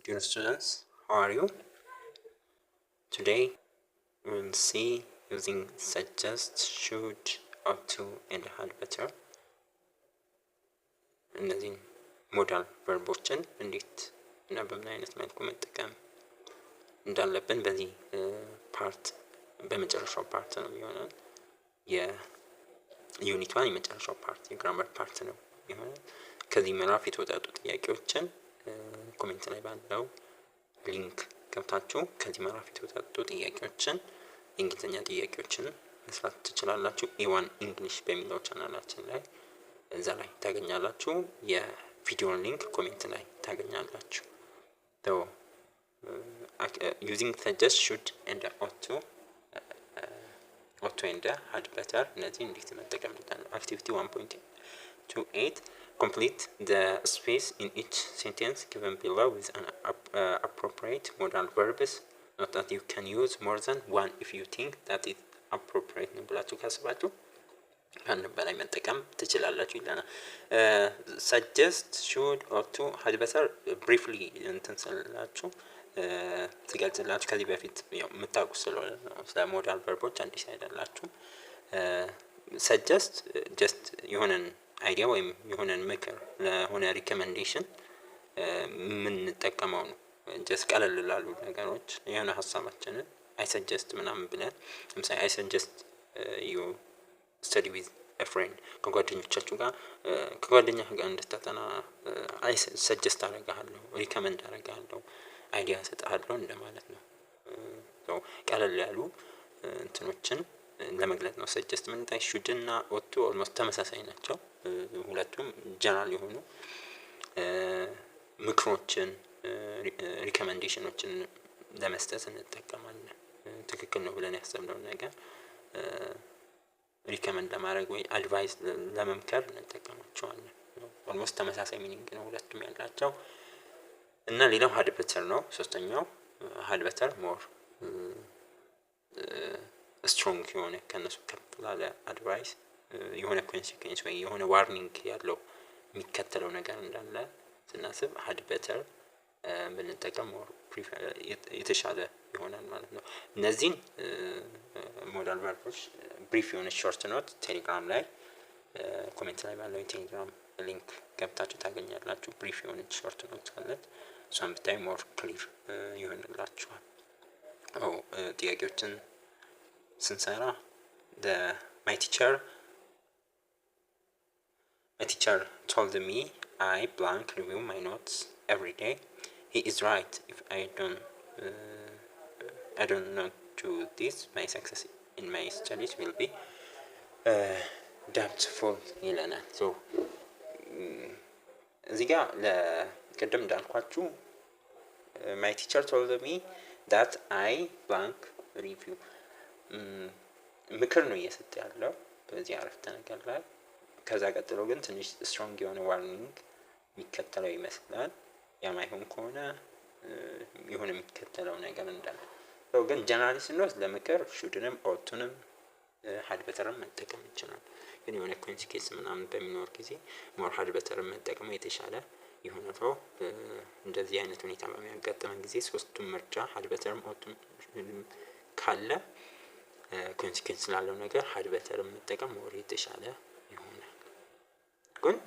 Dear students, how are you? Today we will see using suggest, should, ought to, and had better እነዚህን ሞዳል ቨርቦችን እንዴት እና በምን አይነት መልኩ መጠቀም እንዳለብን በዚህ ፓርት በመጨረሻው ፓርት ነው የሚሆነው የዩኒት 1 የመጨረሻው ፓርት የግራመር ፓርት ነው የሚሆነው። ከዚህ ምዕራፍ የተወጣጡ ጥያቄዎችን ኮሜንት ላይ ባለው ሊንክ ገብታችሁ ከዚህ ምዕራፍ የተወጣጡ ጥያቄዎችን እንግሊዝኛ ጥያቄዎችን መስራት ትችላላችሁ። A1 እንግሊሽ በሚለው ቻናላችን ላይ እዛ ላይ ታገኛላችሁ። የቪዲዮ ሊንክ ኮሜንት ላይ ታገኛላችሁ። So using suggest, should and ought to and had better እነዚህ እንዴት መጠቀም እንዳለ activity 1.28 complete the space in each sentence given below with an appropriate modal verbs. Note that you can use more than one if you think that is appropriate ነው ብላችሁ ካስባችሁ አንድ በላይ መጠቀም ትችላላችሁ ይላል። suggest, should, ought to, had better briefly እንትን ስላላችሁ ትገልጽላችሁ ከዚህ በፊት የምታውቁ ስለሆነ ስለ ሞዳል ቨርቦች አዲስ አይደላችሁ። suggest just የሆነን አይዲያ ወይም የሆነን ምክር ለሆነ ሪኮመንዴሽን ምን እንጠቀመው ነው። just ቀለል ላሉ ነገሮች የሆነ ሐሳባችንን I suggest ምናምን ብለን ለምሳሌ I suggest you study with a friend ከጓደኞቻችሁ ጋር ከጓደኛህ ጋር እንድታጠና I suggest አደርጋለሁ ሪኮመንድ አደርጋለሁ አይዲያ ሰጣለሁ እንደማለት ነው። ቀለል ያሉ እንትኖችን ለመግለጽ ነው suggest ምን ታይ should እና ought to almost ተመሳሳይ ናቸው። ሁለቱም ጀነራል የሆኑ ምክሮችን ሪኮመንዴሽኖችን ለመስጠት እንጠቀማለን። ትክክል ነው ብለን ያሰብነው ነገር ሪኮመንድ ለማድረግ ወይ አድቫይስ ለመምከር እንጠቀማቸዋለን። almost ተመሳሳይ ሚኒንግ ነው ሁለቱም ያላቸው። እና ሌላው had better ነው ሶስተኛው had better more ስትሮንግ የሆነ ከነሱ ከፍ ያለ አድቫይስ የሆነ ኮንሲኩዌንስ ወይ የሆነ ዋርኒንግ ያለው የሚከተለው ነገር እንዳለ ስናስብ had better ብንጠቀም more የተሻለ ይሆናል ማለት ነው። እነዚህን ሞዳል ቨርቦች ብሪፍ የሆነ ሾርት ኖት ቴሌግራም ላይ ኮሜንት ላይ ባለው የቴሌግራም ሊንክ ገብታችሁ ታገኛላችሁ። ብሪፍ የሆነ ሾርት ኖት አለች እሷን ብታይ ሞር ክሊር ይሆንላችኋል። ጥያቄዎችን ስንሰራ my teacher told me I blank review my notes every day. He is right. If I don't not do this, my success in my studies will be doubtful ይለናል። so እዚህ ጋር ለቀደም እንዳልኳችሁ my teacher told me that I blank review ምክር ነው እየሰጠ ያለው በዚህ አረፍተ ነገር ላይ። ከዛ ቀጥሎ ግን ትንሽ ስትሮንግ የሆነ ዋርኒንግ የሚከተለው ይመስላል። ያማይሆን ከሆነ የሆነ የሚከተለው ነገር እንዳለ ግን ጀነራሊ ስንወስድ ለምክር ሹድንም ኦቱንም had betterም መጠቀም ይችላል። ግን የሆነ ኮንሲኩዌንስ ምናምን በሚኖር ጊዜ ሞር had betterም መጠቀም የተሻለ ይሆናል። እንደዚህ አይነት ሁኔታ በሚያጋጥመን ጊዜ ሶስቱም ምርጫ had betterም ኦቱም ካለ ኮንሲኩዌንስ ላለው ነገር had betterም መጠቀም ሞር የተሻለ ይሆናል። ግን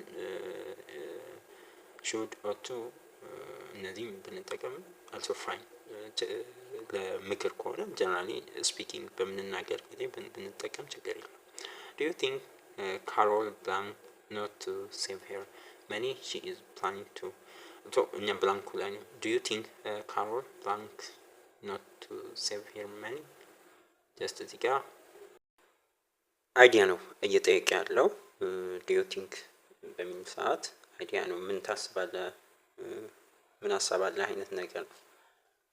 should ought to እነዚህም ብንጠቀም also fine ለምክር ከሆነ ጀነራሊ ስፒኪንግ በምንናገር ጊዜ ብንጠቀም ችግር የለም። do you think Carol plan not to save her money she is planning to እኛ ብላንኩ ላይ ነው do you think Carol blank not to save her money just እዚህ ጋር አይዲያ ነው እየጠየቀ ያለው do you think በሚል ሰዓት አይዲያ ነው ምን ታስባለህ ምን አሳባለህ አይነት ነገር ነው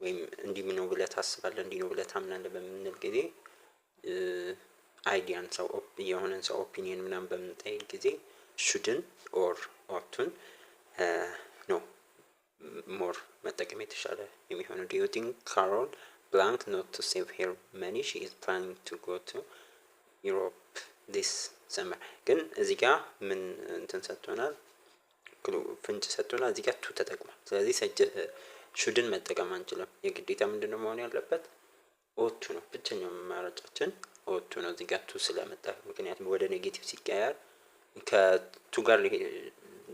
ወይም እንዲህ ነው ብለህ ታስባለህ እንዲህ ነው ብለህ ታምናለህ በምንል ጊዜ አይዲያን ሰው የሆነን ሰው ኦፒኒየን ምናምን በምንጠይቅ ጊዜ ሹድን ኦር ኦቱን ነው ሞር መጠቀም የተሻለ የሚሆነው። do you think Carol blank not to save her money she is planning to go to Europe this summer ግን እዚህ ጋር ምን እንትን ሰጥቶናል ፍንጭ ሰጥቶናል እዚህ ጋር ቱ ተጠቅሟል። ስለዚህ shouldን መጠቀም አንችልም። የግዴታ ምንድነው መሆን ያለበት? ኦቱ ነው። ብቸኛው አማራጫችን ኦቱ ነው። እዚህ ጋር ቱ ስለመጣ ምክንያቱም ወደ ኔጌቲቭ ሲቀየር ከቱ ጋር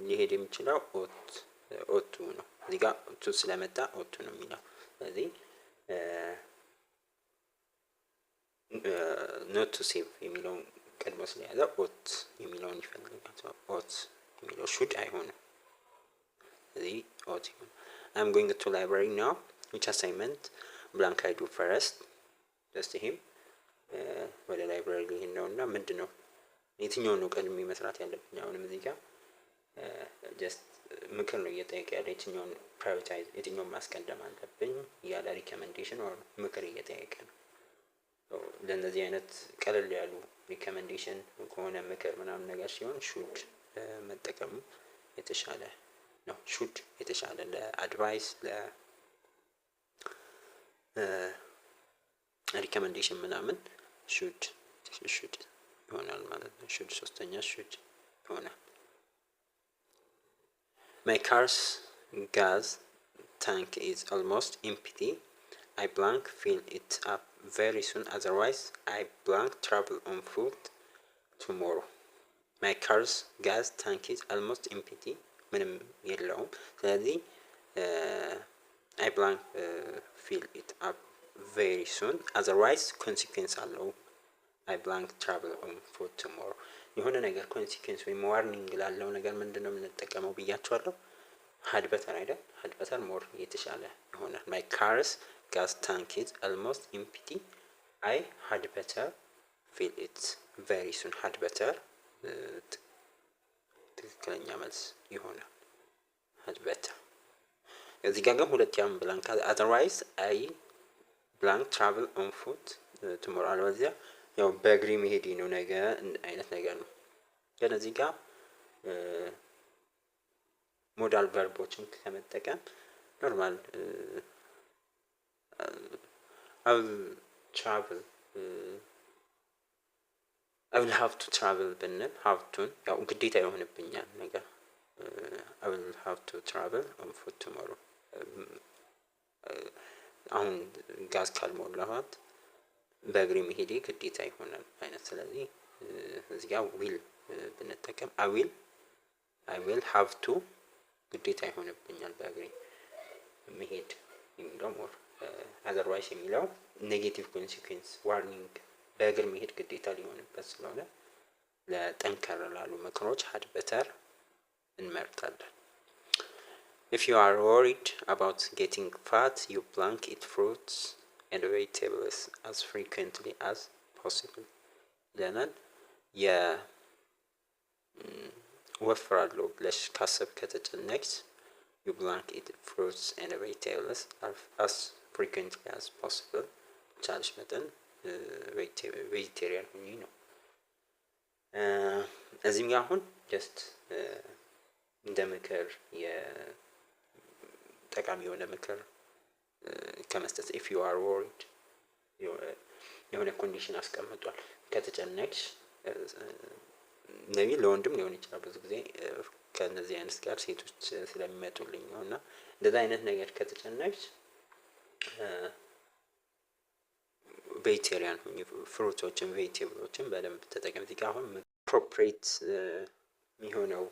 ሊሄድ የሚችለው ኦቱ ነው። እዚህ ጋር ቱ ስለመጣ ኦቱ ነው የሚለው። ስለዚህ ኖት ቱ ሴቭ የሚለውን ቀድሞ ስለያዘ ኦት የሚለውን ይፈልጋል። ኦት የሚለው ሹድ አይሆንም። ስለዚህ ኦት ይሆን። I'm going to library now. Which assignment? Blank I do first. Just him. ወደ ላይብራሪ ሊሄድ ነው እና ምንድነው የትኛው ነው ቀድሜ መስራት ያለብኝ? አሁንም እዚህ ጋር ጀስት ምክር ነው እየጠየቀ ያለ የትኛውን ፕራዮሪታይዝ የትኛውን ማስቀደም አለብኝ ያለ ሪኮመንዴሽን ወር ምክር እየጠየቀ ነው። ለእነዚህ አይነት ቀለል ያሉ ሪኮመንዴሽን ከሆነ ምክር ምናምን ነገር ሲሆን ሹድ መጠቀሙ የተሻለ ነው። ሹድ የተሻለ ለአድቫይስ ለሪኮመንዴሽን ምናምን ሹድ ይሆናል ማለት ነው። ሹድ ሶስተኛ ሹድ ይሆናል። My car's gas tank is almost empty. I blank fill it up very soon, otherwise I blank travel on foot tomorrow. My car's gas tank is almost empty. ምንም የለውም። ስለዚህ I blank fill it up very soon, otherwise consequence አለው። I blank travel on foot tomorrow. የሆነ ነገር ኮንሲኩዌንስ ወይም ዋርኒንግ ላለው ነገር ምንድነው የምንጠቀመው ብያቸዋለሁ? had better አይደል? had better more የተሻለ ይሆናል። My car's gas tank is almost empty. I had better fill it very soon. had better ትክክለኛ መልስ ይሆናል። had better እዚህ ጋር ግን ሁለት ያም ብላንክ otherwise I blank travel on foot tomorrow አለበለዚያ ያው በእግሬ መሄድ ነው ነገ አይነት ነገር ነው። ግን እዚህ ጋር ሞዳል ቨርቦችን ከመጠቀም ኖርማል I will have to travel ብንል have to ያው ግዴታ ይሆንብኛል ነገር I will have to travel on foot tomorrow አሁን ጋዝ ካልሞላኋት በእግሬ መሄዴ ግዴታ ይሆናል አይነት። ስለዚህ እዚህ ጋር will ብንጠቀም I will have to ግዴታ ይሆንብኛል በእግሬ መሄድ የሚለው ሞር otherwise የሚለው ኔጌቲቭ ኮንሲኩዌንስ ዋርኒንግ በእግር መሄድ ግዴታ ሊሆንበት ስለሆነ ለጠንከር ላሉ ምክሮች had better እንመርጣለን። If you are worried about getting fat, you blank eat fruits and vegetables as frequently as possible. ይለናል። ወፍራለሁ ብለሽ ካሰብሽ ከተጨነቅሽ you blank eat fruits and vegetables as frequently as possible. ቻልሽ መጠን ቬጂቴሪያን ሁኚ ነው። እዚህም ጋር አሁን ጀስት እንደ ምክር ጠቃሚ የሆነ ምክር ከመስጠት if you are worried የሆነ ኮንዲሽን አስቀምጧል። ከተጨነቅሽ ነኝ ለወንድም ሊሆን ይችላል። ብዙ ጊዜ ከነዚህ አይነት ጋር ሴቶች ስለሚመጡልኝ ነውና እንደዛ አይነት ነገር ከተጨነቅሽ ቬጂቴሪያን ሁኚ፣ ፍሩቶችን ቬጂቴብሎችን በደንብ ተጠቀሚ። እዚህ ጋር አሁን appropriate የሚሆነው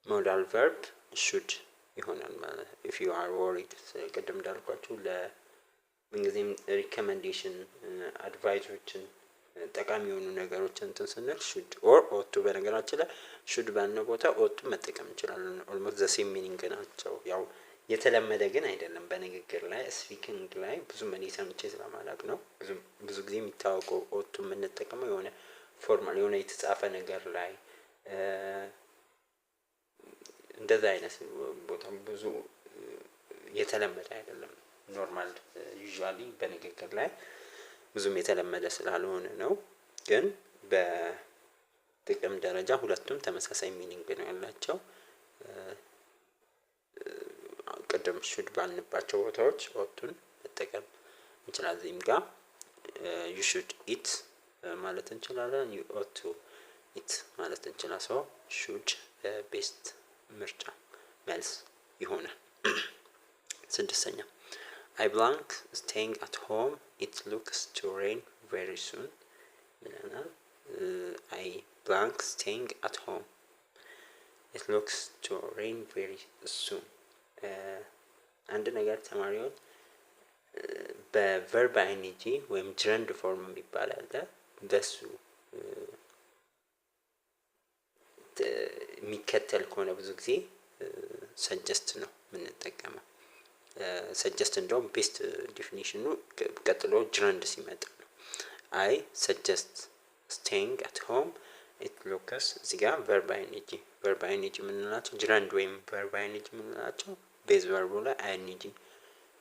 ሞዳል ቨርብ should ይሆናል ማለት if you are worried ቅድም እንዳልኳችሁ ለምንጊዜም ሪኮመንዴሽን አድቫይሶችን ጠቃሚ የሆኑ ነገሮችን እንትን ስንል should or ought to በነገራችን ላይ should ባልነው ቦታ ought to መጠቀም እንችላለን። almost the same meaning ናቸው። ያው የተለመደ ግን አይደለም በንግግር ላይ ስፒኪንግ ላይ ብዙ ምን ሰምቼ ስለማላቅ ነው። ብዙ ጊዜ የሚታወቀው ought to የምንጠቀመው የሆነ ፎርማል የሆነ የተጻፈ ነገር ላይ እንደዛ አይነት ቦታ ብዙ የተለመደ አይደለም። ኖርማል ዩዥዋሊ በንግግር ላይ ብዙም የተለመደ ስላልሆነ ነው። ግን በጥቅም ደረጃ ሁለቱም ተመሳሳይ ሚኒንግ ነው ያላቸው። ቅድም should ባልንባቸው ቦታዎች ought-ን መጠቀም እንችላለን። እዚህም ጋር you should eat ማለት እንችላለን። you ought to eat ማለት እንችላለን። should ቤስት ምርጫ መልስ ይሆናል። ስድስተኛ I blank staying at home it looks to rain very soon ብለናል። I blank staying at home it looks to rain very soon አንድ ነገር ተማሪዎች በቨርብ አይኒጂ ወይም ጀረንድ ፎርም ይባላል በሱ የሚከተል ከሆነ ብዙ ጊዜ ሰጀስት ነው የምንጠቀመው። ሰጀስት እንደውም ቤስት ዲፊኒሽኑ ቀጥሎ ጀረንድ ሲመጣ ነው። አይ ሰጀስት ስቴይንግ አት ሆም ኢት ሉክስ እዚህ ጋር ቨርብ አይኒጂ የምንላቸው ጀረንድ ወይም ቨርብ አይኒጂ የምንላቸው ቤዝ ቨርቡ ላይ አይኒጂ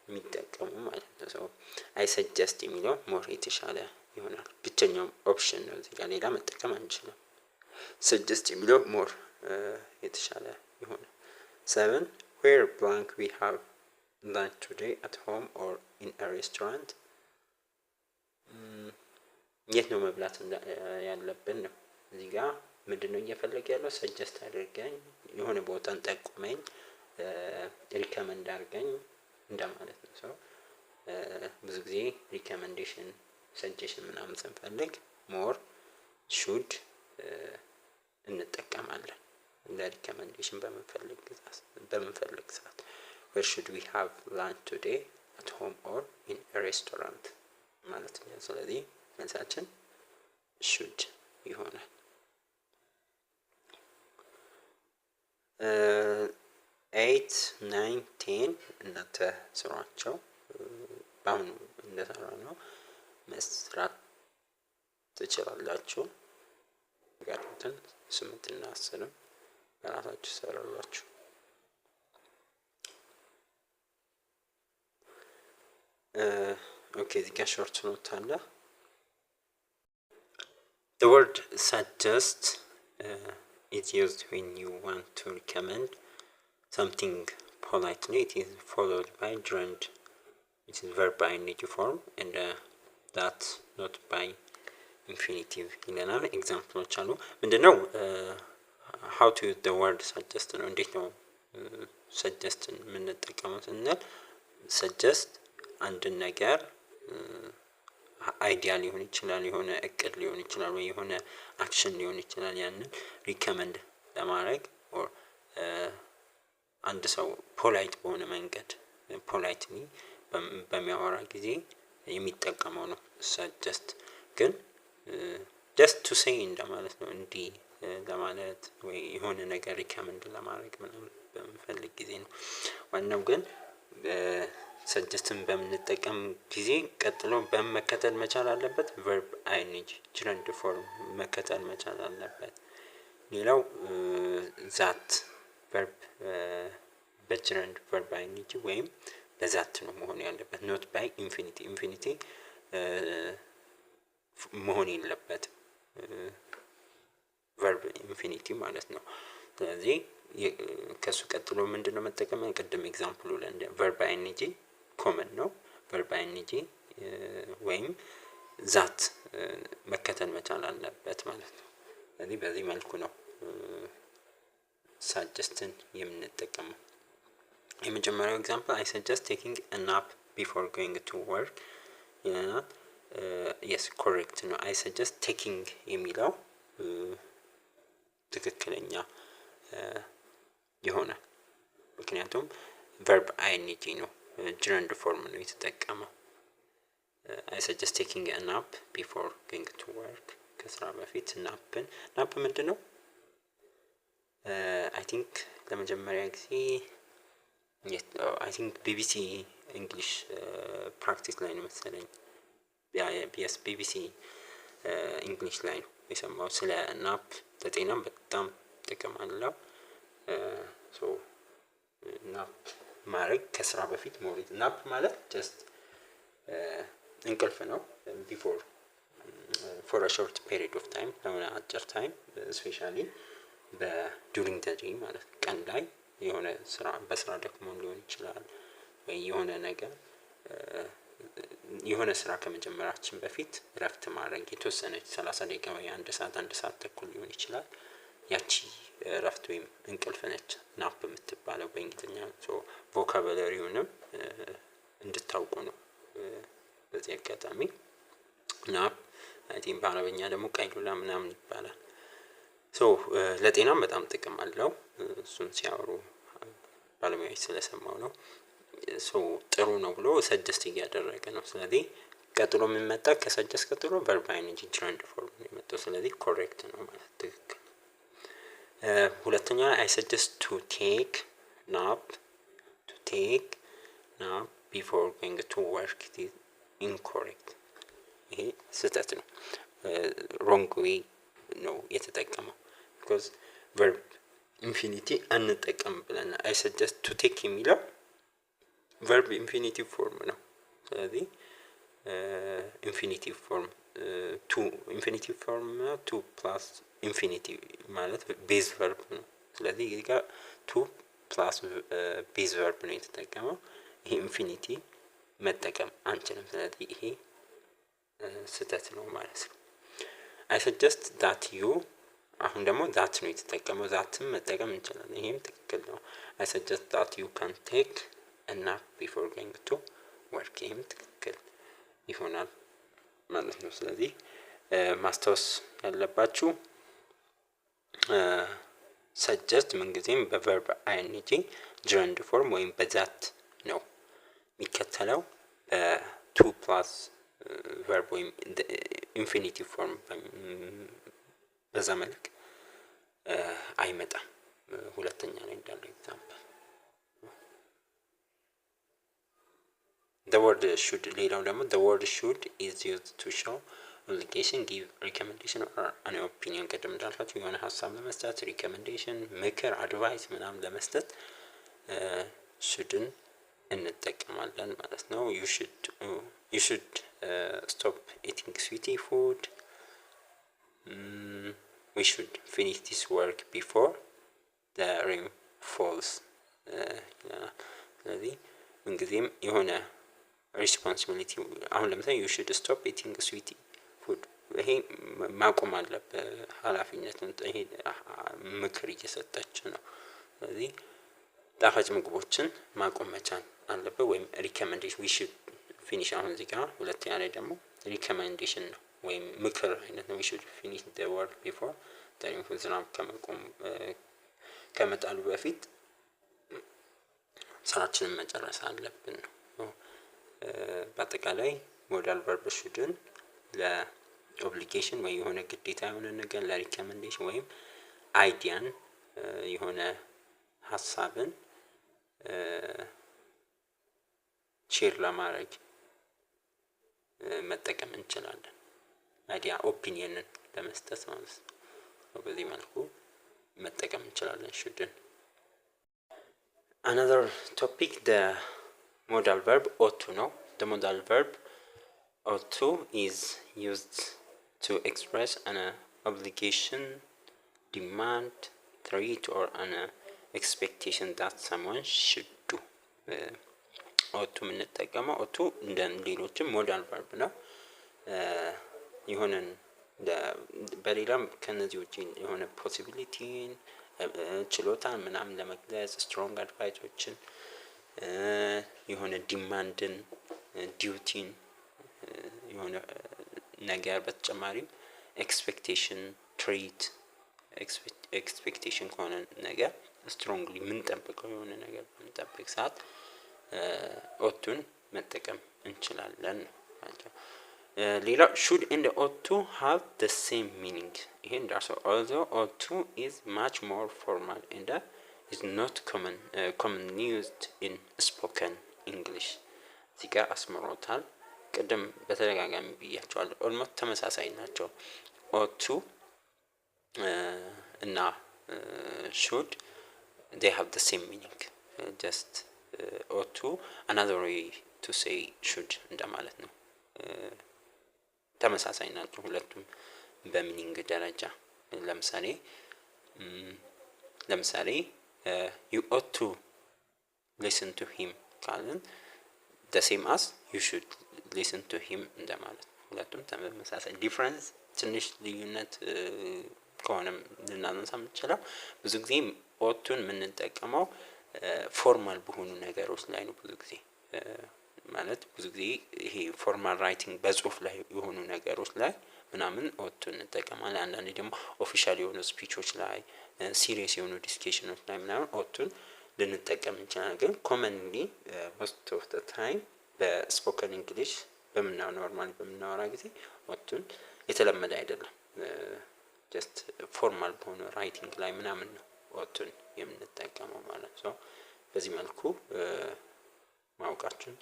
የሚጠቀሙ ማለት ነው። ሰው አይ ሰጀስት የሚለው ሞር የተሻለ ይሆናል። ብቸኛው ኦፕሽን ነው እዚህ ጋር ሌላ መጠቀም አንችልም። ሰጀስት የሚለው ሞር የተሻለ ይሆናል። 7 where blank we have lunch today at home or in a restaurant የት ነው መብላት ያለብን ነው። እዚህ ጋር ምንድነው እየፈለገ ያለው ሰጀስት አድርገኝ የሆነ ቦታን ጠቁመኝ ሪከመንድ አድርገኝ እንደማለት ነው። ሰው ብዙ ጊዜ ሪከመንዴሽን ሰጀሽን ምናምን ስንፈልግ ሞር ሹድ እንጠቀማለን ለሪከመንዴሽን በምንፈልግ ሰዓት where should we have lunch today at home or in a restaurant ማለት ነው። ስለዚህ መልሳችን should ይሆናል። 8 9 10 እናንተ ስሯቸው በአሁኑ እንደሰራ ነው መስራት ትችላላችሁ። ጋርተን 8 እና 10 በራሳችሁ ሰራላችሁ። ኦኬ እዚህ ጋር ሾርት ኖት አለ። The word suggest is used when you want to recommend something politely. It is followed by gerund, which is verb by infinitive form, and that not by infinitive ይለናል። ኤግዛምፕሎች አሉ። ምንድነው how to use the word suggest ነው። እንዴት ነው suggest የምንጠቀመው ስንል suggest አንድ ነገር አይዲያ ሊሆን ይችላል፣ የሆነ እቅድ ሊሆን ይችላል፣ ወይ የሆነ አክሽን ሊሆን ይችላል። ያንን ሪከመንድ ለማድረግ ኦር አንድ ሰው ፖላይት በሆነ መንገድ ፖላይትሊ በሚያወራ ጊዜ የሚጠቀመው ነው። ሰጀስት ግን just to say እንደማለት ነው። እንዲህ ለማለት ወይ የሆነ ነገር ሪከመንድ ለማድረግ ምናምን በምፈልግ ጊዜ ነው። ዋናው ግን ሰጀስትን በምንጠቀም ጊዜ ቀጥሎ በመከተል መቻል አለበት verb ing gerund form መከተል መቻል አለበት። ሌላው ዛት verb በgerund verb ing ወይም በዛት ነው መሆን ያለበት not by infinity መሆን የለበትም verb infinity ማለት ነው። ስለዚህ ከሱ ቀጥሎ ምንድነው መጠቀም ቅድም ኤግዛምፕሉ ላይ verb ing ኮመን ነው። verb ing ወይም ዛት መከተል መቻል አለበት ማለት ነው። ስለዚህ በዚህ መልኩ ነው suggestን የምንጠቀመው። የመጀመሪያው ኤግዛምፕል I suggest taking a nap before going to work yes correct ነው። I suggest taking የሚለው ትክክለኛ ይሆናል። ምክንያቱም verb ing ነው gerund form ነው የተጠቀመው። I suggest taking a nap before going to work ከስራ በፊት ናፕ ምንድነው? I think ለመጀመሪያ ጊዜ I think BBC English practice ላይ ነው መሰለኝ yes BBC English ላይ ነው የሰማው ስለ ናፕ ለጤናም በጣም ጥቅም አለው። ሶ ናፕ ማድረግ ከስራ በፊት መውሊድ ናፕ ማለት just እንቅልፍ ነው before for a short period of time ለሆነ አጭር ታይም especially during the day ማለት ቀን ላይ የሆነ ስራ በስራ ደክሞ ሊሆን ይችላል ወይ የሆነ ነገር የሆነ ስራ ከመጀመራችን በፊት እረፍት ማድረግ የተወሰነች 30 ደቂቃ ወይ 1 ሰዓት ተኩል ሊሆን ይችላል። ያቺ እረፍት ወይም እንቅልፍ ነች ናፕ የምትባለው በእንግሊዝኛ። ሶ ቮካቡላሪውንም እንድታውቁ ነው በዚህ አጋጣሚ። ናፕ አይ ቲንክ በአረበኛ ደግሞ ቀይሉላ ምናምን ይባላል። ሶ ለጤናም በጣም ጥቅም አለው። እሱን ሲያወሩ ባለሙያዎች ስለሰማው ነው። ሶ ጥሩ ነው ብሎ ሰጀስት እያደረገ ነው። ስለዚህ ቀጥሎ ምን መጣ? ከሰጀስት ቀጥሎ verb ing ጀረንድ ፎርም ነው የመጣው። ስለዚህ ኮሬክት ነው ማለት ትክክል። ሁለተኛ I suggest to take nap before going to work. it is incorrect. ይሄ ስህተት ነው። wrong way ነው የተጠቀመው። because verb infinity አንጠቀም ብለና I suggest to take የሚለው verb infinitive form ነው። ስለዚህ infinitive form to plus infinity ማለት base verb ነው። ስለዚህ እዚህ ጋር to plus base verb ነው የተጠቀመው። ይሄ infinity መጠቀም አንችልም። ስለዚህ ይሄ ስህተት ነው ማለት ነው። I suggest that you አሁን ደግሞ that ነው የተጠቀመው። thatም መጠቀም እንችላለን። ይሄም ትክክል ነው። I suggest that you can take a nap before going to work. ይሄም ትክክል ይሆናል ማለት ነው። ስለዚህ ማስታወስ ያለባችሁ suggest ምንጊዜም በverb ing gerund form ወይም በዛት ነው የሚከተለው። በ2 plus verb ወይም infinitive form በዛ መልክ አይመጣም። ሁለተኛ ላይ እንዳለው ኤግዛምፕል the word should ሌላው ደግሞ the word should is used to show obligation, give recommendation or an opinion። ቀደም እንዳልኳችሁ የሆነ ሀሳብ ለመስጠት recommendation፣ ምክር፣ advice ምናምን ለመስጠት shouldን እንጠቀማለን ማለት ነው። you should stop eating sweety food. we should finish this work before the rain falls. ስለዚህ ምንጊዜም የሆነ ሪስፖንሲቢሊቲ አሁን ለምሳሌ you should stop eating sweety food ይሄ ማቆም አለበት ኃላፊነቱን። ይሄ ምክር እየሰጠች ነው። ስለዚህ ጣፋጭ ምግቦችን ማቆም መቻል አለበት ወይም ሪኮመንዴሽን we should finish። አሁን እዚህ ጋር ሁለተኛ ላይ ደግሞ ሪኮመንዴሽን ነው ወይም ምክር አይነት ነው። we should finish the work before the rain falls። ዝናብ ከመጣሉ በፊት ስራችንን መጨረስ አለብን ነው። በአጠቃላይ ሞዳል ቨርብ shouldን ለኦብሊጌሽን ወይ የሆነ ግዴታ የሆነ ነገር ለሪኮመንዴሽን ወይም አይዲያን የሆነ ሀሳብን ሼር ለማድረግ መጠቀም እንችላለን። አይዲያ ኦፒኒየንን ለመስጠት ማለት ነው። በዚህ መልኩ መጠቀም እንችላለን shouldን። another topic the modal verb ought to ነው። the modal verb ought to is used to express an obligation, demand, threat or an expectation that someone should do. ought to የምንጠቀመው ought to እንደ ሌሎችም modal verb ነው። የሆነን በሌላም ከነዚህ ውጪ የሆነ ፖሲቢሊቲን ችሎታን ምናምን ለመግለጽ ስትሮንግ አድቫይሶችን የሆነ ዲማንድን ዲዩቲን የሆነ ነገር በተጨማሪም ኤክስፔክቴሽን ትሪት ኤክስፔክቴሽን ከሆነ ነገር ስትሮንግሊ የምንጠብቀው የሆነ ነገር በምንጠብቅ ሰዓት ኦቱን መጠቀም እንችላለን ማለት ነው። ሌላ should and ought to have the same meaning። ይሄ እንዳልሰው although ought to is much more formal and is not commonly used in spoken English። እዚህ ጋር አስምሮታል። ቅድም በተደጋጋሚ ብያቸዋለሁ። ኦልሞስት ተመሳሳይ ናቸው። ought to እና should they have the same meaning. just ought to another way to say should እንደማለት ነው። ተመሳሳይ ናቸው ሁለቱም በሚኒንግ ደረጃ። ለምሳሌ you ought to listen to him ካልን the same as you should listen to him እንደማለት ነው። ሁለቱም ተመሳሳይ ዲፈረንስ ትንሽ ልዩነት ከሆነም ልናነሳ የምንችለው ብዙ ጊዜ ኦቱን የምንጠቀመው ፎርማል በሆኑ ነገሮች ላይ ነው። ብዙ ጊዜ ማለት ብዙ ጊዜ ይሄ ፎርማል ራይቲንግ በጽሁፍ ላይ የሆኑ ነገሮች ላይ ምናምን ኦቱን እንጠቀማለን። አንዳንዴ ደግሞ ኦፊሻል የሆኑ ስፒቾች ላይ ሲሪየስ የሆኑ ዲስከሽኖች ላይ ምናምን ኦቱን ልንጠቀም እንችላለን። ግን ኮመንሊ ሞስት ኦፍ ዘ ታይም በስፖከን እንግሊሽ ኖርማሊ በምናወራ ጊዜ ኦቱን የተለመደ አይደለም። ጀስት ፎርማል በሆነ ራይቲንግ ላይ ምናምን ነው ኦቱን የምንጠቀመው ማለት ነው። በዚህ መልኩ ማውቃችን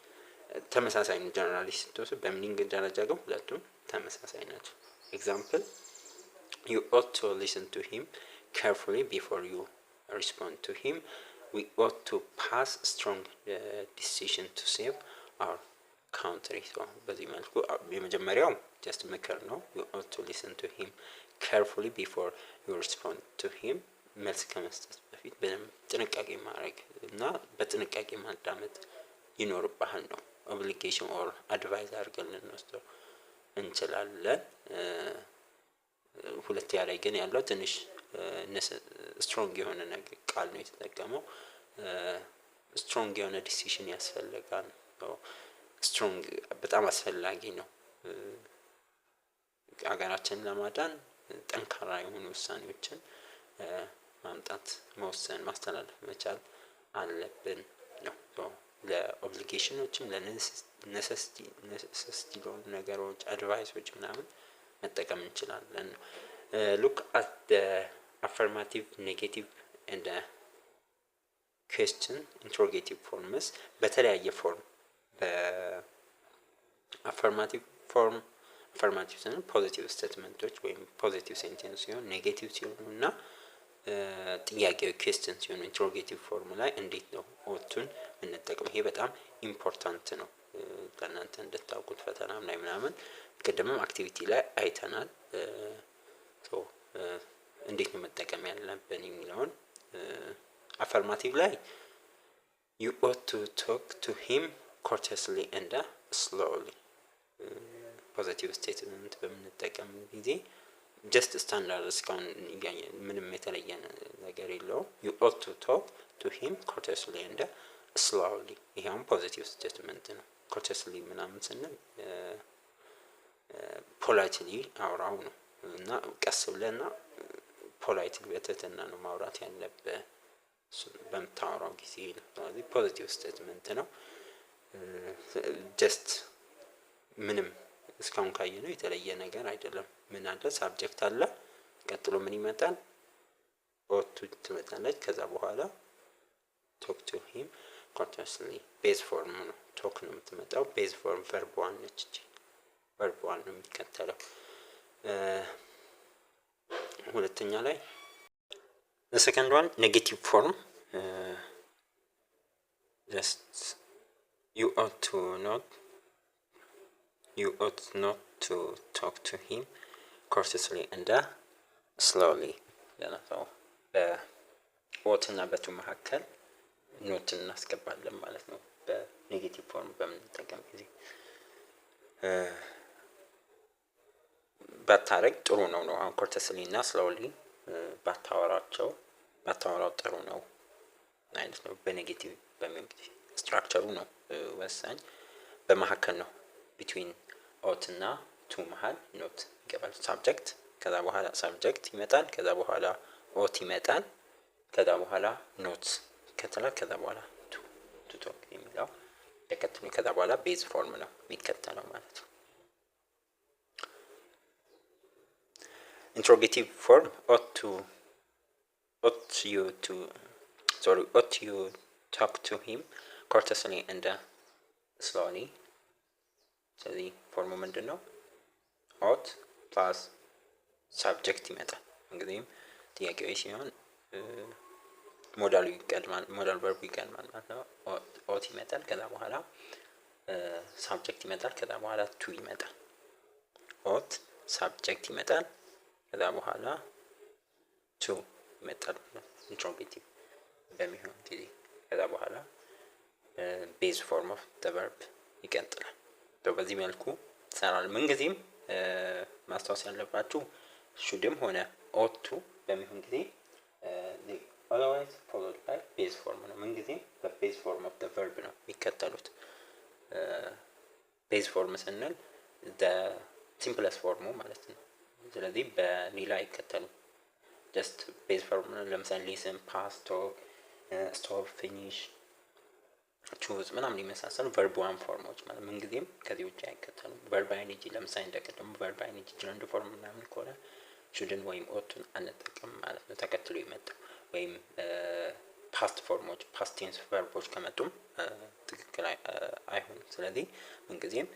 ተመሳሳይ ነው። ጀነራሊ ስትወስድ በሚኒንግ ደረጃ ግን ሁለቱም ተመሳሳይ ናቸው። ኤግዛምፕል you ought to listen to him carefully before you respond to him. We ought to pass strong decision to save our country. So በዚህ መልኩ የመጀመሪያው just ምክር ነው። you ought to listen to him carefully before you respond to him. መልስ ከመስጠት በፊት በደንብ ጥንቃቄ ማድረግ እና በጥንቃቄ ማዳመጥ ይኖርብሃል ነው። ኦብሊጌሽን ኦር አድቫይስ አድርገን ልንወስደው እንችላለን። ሁለተኛ ላይ ግን ያለው ትንሽ ስትሮንግ የሆነ ነገር ቃል ነው የተጠቀመው። ስትሮንግ የሆነ ዲሲሽን ያስፈልጋል። ስትሮንግ በጣም አስፈላጊ ነው። ሀገራችንን ለማዳን ጠንካራ የሆኑ ውሳኔዎችን ማምጣት፣ መወሰን፣ ማስተላለፍ መቻል አለብን ነው። ለኦብሊጌሽኖችም ለነሰሲቲ ለሆኑ ነገሮች አድቫይሶች ምናምን መጠቀም እንችላለን። look at the affirmative, negative and the question interrogative forms በተለያየ ፎርም በአፈርማቲቭ ፎርም አፈርማቲቭ ሲሆን ፖዚቲቭ ስቴትመንቶች ወይም ፖዚቲቭ ሴንቴንስ ሲሆን ኔጌቲቭ ሲሆኑና ጥያቄው ኩዌስቸን ሲሆን ኢንተሮጌቲቭ ፎርም ላይ እንዴት ነው ኦቱን እንጠቀም። ይሄ በጣም ኢምፖርታንት ነው ለእናንተ እንድታውቁት ፈተናም ላይ ምናምን ቅድምም አክቲቪቲ ላይ አይተናል። እንዴት ነው መጠቀም ያለብን የሚለውን አፈርማቲቭ ላይ you ought to talk to him courteously and slowly ፖዚቲቭ ስቴትመንት በምንጠቀም ጊዜ ጀስት ስታንዳርድ እስካሁን ምንም የተለየ ነገር የለውም። you ought to talk to him courteously and slowly ይሄም ፖዚቲቭ ስቴትመንት ነው። courteously ምናምን ስንል ፖላይትሊ አውራው ነው እና ቀስ ብለና ፖላይትሊ በትህትና ነው ማውራት ያለብህ በምታወራው ጊዜ ነው። ስለዚህ ፖዚቲቭ ስቴትመንት ነው። ጀስት ምንም እስካሁን ካየነው የተለየ ነገር አይደለም። ምን አለ? ሳብጀክት አለ። ቀጥሎ ምን ይመጣል? ኦቱ ትመጣለች። ከዛ በኋላ ቶክ ቱ ሂም ኮንቲኒዩስሊ ቤዝ ፎርም ነው። ቶክ ነው የምትመጣው። ቤዝ ፎርም ቨርብ ዋን ነች። ቨርብ ዋን ነው የሚከተለው። ሁለተኛ ላይ the second one negative form just you ought not to talk to him courteously and slowly ያለው በኦትና በቱ መካከል ኖት እናስገባለን ማለት ነው። በኔጌቲቭ ፎርም በምንጠቀም ጊዜ ባታረግ ጥሩ ነው። አሁን ኮርተስሊ እና ስሎሊ ባታወራው ጥሩ ነው አይነት ነው። በኔጌቲቭ በሚል ስትራክቸሩ ነው ወሳኝ። በመካከል ነው ቢትዊን ኦት እና ቱ መሃል ኖት ይገባል። ሳብጀክት ከዛ በኋላ ሳብጀክት ይመጣል። ከዛ በኋላ ኦት ይመጣል። ከዛ በኋላ ኖት ይከተላል። ከዛ በኋላ ቱ ቶክ የሚለው ተከትሎ ከዛ በኋላ ቤዝ ፎርም ነው የሚከተለው ማለት ነው። interrogative form ought you talk to him courteously and slowly. So the form ምንድን ነው? ought plus subject ይመጣል። እንግዲህ ጥያቄው ሲሆን ሞዳሉ ይቀድማል፣ ሞዳል verb ይቀድማል ማለት ነው። ought ይመጣል። ከዛ በኋላ subject ይመጣል። ከዛ በኋላ to ይመጣል። ought subject ይመጣል። ከዛ በኋላ ቱ ይመጣል ኢንትሮጌቲቭ በሚሆን ጊዜ። ከዛ በኋላ ቤዝ ፎርም ኦፍ ዘ ቨርብ ይቀጥላል። በዚህ መልኩ ሰራል። ምን ጊዜም ማስታወስ ያለባችሁ shouldም ሆነ ought to በሚሆን ጊዜ they always followed by base form ነው። ምን ጊዜ በbase form of the verb ነው የሚከተሉት። base form ስንል the simplest form ማለት ነው። ስለዚህ በሌላ አይከተሉም። just base form ለምሳሌ listen, past, talk, stop, finish, choose ምናምን የመሳሰሉ verb one ፎርሞች ማለት ምን ጊዜም ከዚህ ውጪ አይከተሉም። verb ing ለምሳሌ እንደቀደሙ verb ing ጀንድ ፎርም ምናምን ከሆነ shouldn't ወይም ought አንጠቀም ማለት ነው። ተከትሎ ይመጣ ወይም ፓስት ፎርሞች ፓስት ቴንስ ቨርቦች ከመጡም ትክክል አይሆንም። ስለዚህ ምን ጊዜም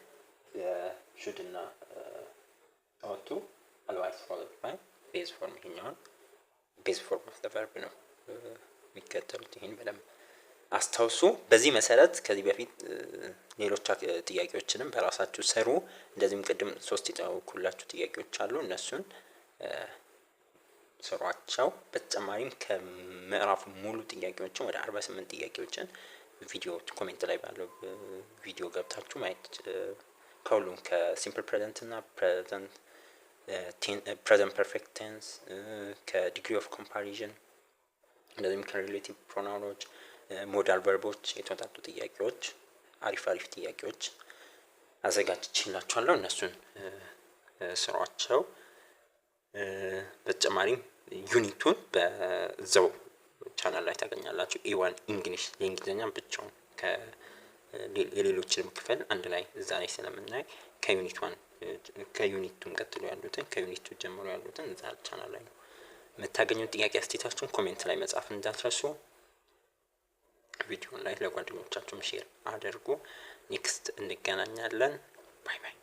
should እና ought to always followed by base form ይሄኛውን base form of the verb ነው የሚከተሉት። ይሄን በደንብ አስታውሱ። በዚህ መሰረት ከዚህ በፊት ሌሎች ጥያቄዎችንም በራሳችሁ ሰሩ። እንደዚህም ቅድም 3 የጠየኩላችሁ ጥያቄዎች አሉ እነሱን ሰሯቸው። በተጨማሪም ከምዕራፍ ሙሉ ጥያቄዎችን ወደ 48 ጥያቄዎችን ቪዲዮዎች ኮሜንት ላይ ባለው ቪዲዮ ገብታችሁ ማየት ከሁሉም ከሲምፕል ፕሬዘንት እና ፕሬዘንት ፐርፌክት ቴንስ ከዲግሪ ኦፍ ኮምፓሪዥን እንደዚህም ከሪሌቲቭ ፕሮናውኖች ሞዳል ቨርቦች የተወጣጡ ጥያቄዎች አሪፍ ጥያቄዎች አዘጋጅቼላችኋለሁ። እነሱን ስሯቸው። በተጨማሪም ዩኒቱን በዛው ቻናል ላይ ታገኛላችሁ። A1 እንግሊሽ የእንግሊዘኛ ብቻውን የሌሎችንም ክፍል አንድ ላይ እዛ ላይ ስለምናይ ከዩኒት 1 ከዩኒቱም ቀጥሎ ያሉትን ከዩኒቱ ጀምሮ ያሉትን እዛ ቻናል ላይ ነው የምታገኙት። ጥያቄ አስተያየታችሁን ኮሜንት ላይ መጻፍ እንዳትረሱ። ቪዲዮውን ላይ ለጓደኞቻችሁም ሼር አድርጉ። ኔክስት እንገናኛለን። ባይ ባይ።